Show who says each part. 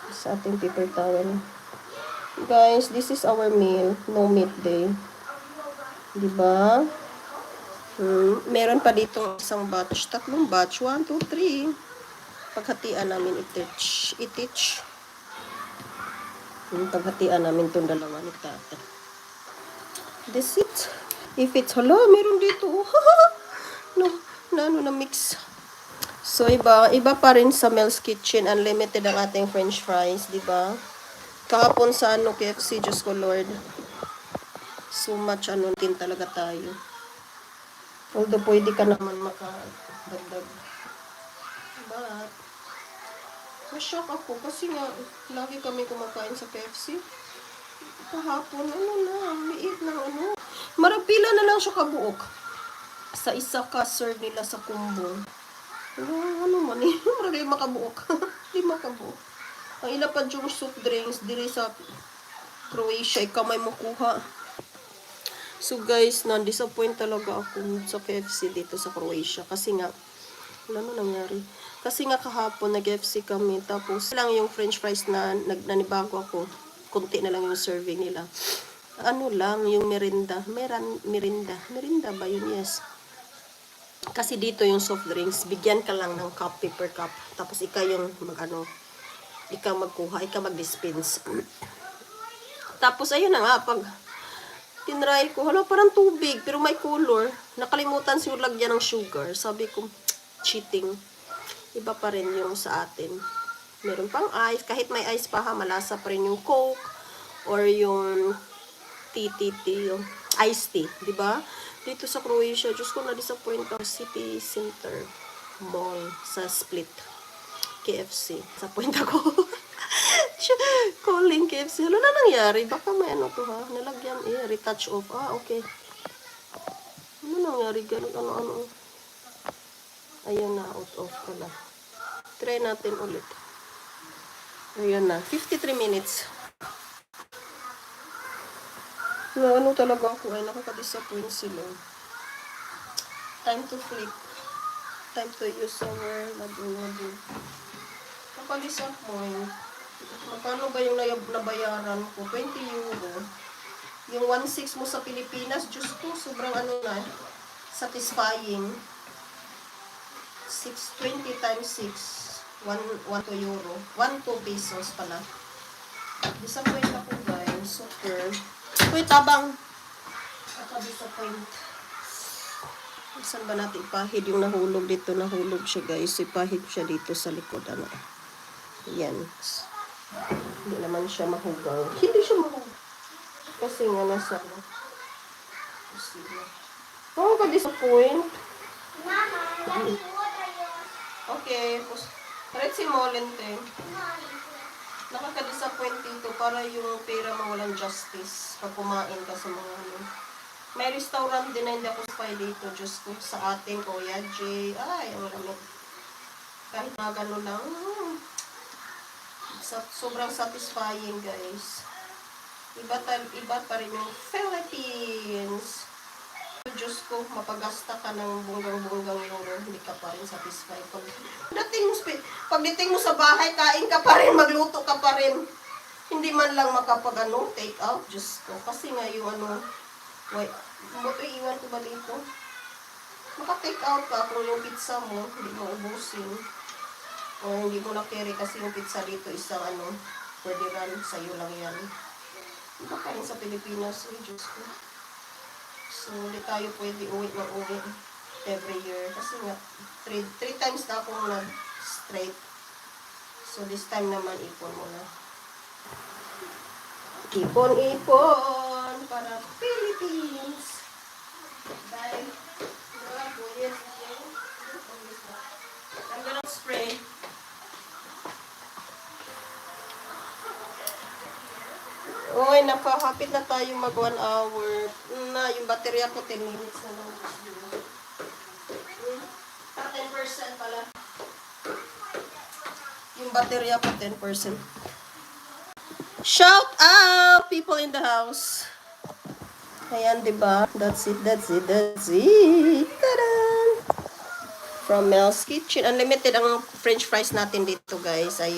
Speaker 1: Sa ating paper towel. Guys, this is our meal. No meat day. Diba? Meron pa dito isang batch. 3 batch. 1, 2, 3. Paghatian namin itich. Paghatian namin itong dalawa ni tata. That's it. If it's, hala, meron dito. no, na mix. So, iba pa rin sa Mel's Kitchen. Unlimited ang ating french fries, di ba? Kahapon sa KFC, Diyos ko Lord. So much, din talaga tayo. Although, pwede ka naman makadagdag. But, na-shock ako kasi nga, lagi kami kumakain sa KFC. Kahapon, liit na Marapila na lang siya kabuok. Sa isa ka serve nila sa combo. Marami makabuok. Di makabuok. Ang ila pa yung soup drinks, diri sa Croatia, ikaw may makuha. So guys, na-disappoint talaga ako sa KFC dito sa Croatia. Kasi nga, ano nangyari? Kasi nga kahapon, nag-KFC kami. Tapos, lang yung french fries na nanibago ako. Kunti na lang yung serving nila. Yung merinda. Merinda ba yun? Yes. Kasi dito yung soft drinks, bigyan ka lang ng cup, paper cup. Tapos ikaw yung ikaw magkuha, ikaw mag-dispense. Tapos ayun na nga, pag tinry ko, parang tubig, pero may color. Nakalimutan siguro lagyan ng sugar. Sabi ko, cheating. Iba pa rin yung sa atin. Meron pang ice, kahit may ice pa malasa pa rin yung Coke or yung yung iced tea, di ba? Dito sa Croatia, Diyos ko, na-disappoint ako. City Center Mall sa Split. KFC. Disappoint ako. Calling KFC. Ano na nangyari? Baka may to ha? Nalagyan retouch off. Okay. Ano nangyari? Ganun, ano. Ayan na, out of pala. Try natin ulit. Ayan na. 53 minutes. Ano talaga ako ay nakaka-disappoint sila. Time to flip. Time to use our lado. Nakaka-disappoint. Magkano ba yung nabayaran ko? 20 euro. Yung 1.6 mo sa Pilipinas, Diyos ko, sobrang satisfying. 620 times 6. 1 euro. 1 2 pesos pala. Disappoint ako guys. Super. Uy, tabang. Nakaka-disappoint. Saan ba natin ipahid yung nahulog dito? Nahulog siya guys. Ipahid siya dito sa likod. Yan. Hindi naman siya mahugaw. Hindi siya mahugaw. Kasi nga nasa ka-disappoint. Okay. Paretsi mo, lente. Nakaka-disappoint dito para yung pera mo walang justice pag kumain ka sa mga May restaurant din na hindi ako spy dito. Diyos ko, sa ating Kuya J. Ay, ang lamit. Kahit mga gano'n lang. Sobrang satisfying, guys. Iba pa rin yung Philippines. Diyos ko, mapagasta ka ng bunggang-bunggang euro, hindi ka pa rin satisfied. Pagdating mo sa bahay, kain ka pa rin, magluto ka pa rin. Hindi man lang take out, Diyos ko. Kasi nga yung iwan ko ba dito? Maka-take out ka, pero yung pizza mo, hindi mo ubusin. O hindi mo na-carry kasi yung pizza dito isang pwede rin, sa'yo lang yan. Iba pa rin sa Pilipinas, Diyos ko. So, hindi tayo pwede uwi every year. Kasi nga, 3 times na akong nag-straight. So, this time naman, ipon mo na. Ipon para Philippines. Bye. I'm gonna spray. Uy, nakahapit na tayo mag 1 hour. Yung baterya ko 10 minutes na lang. 10% pala. Yung baterya ko 10%. Shout out people in the house. Ayan, diba? That's it. Tada! From Mel's Kitchen. Unlimited ang french fries natin dito, guys. Ayan.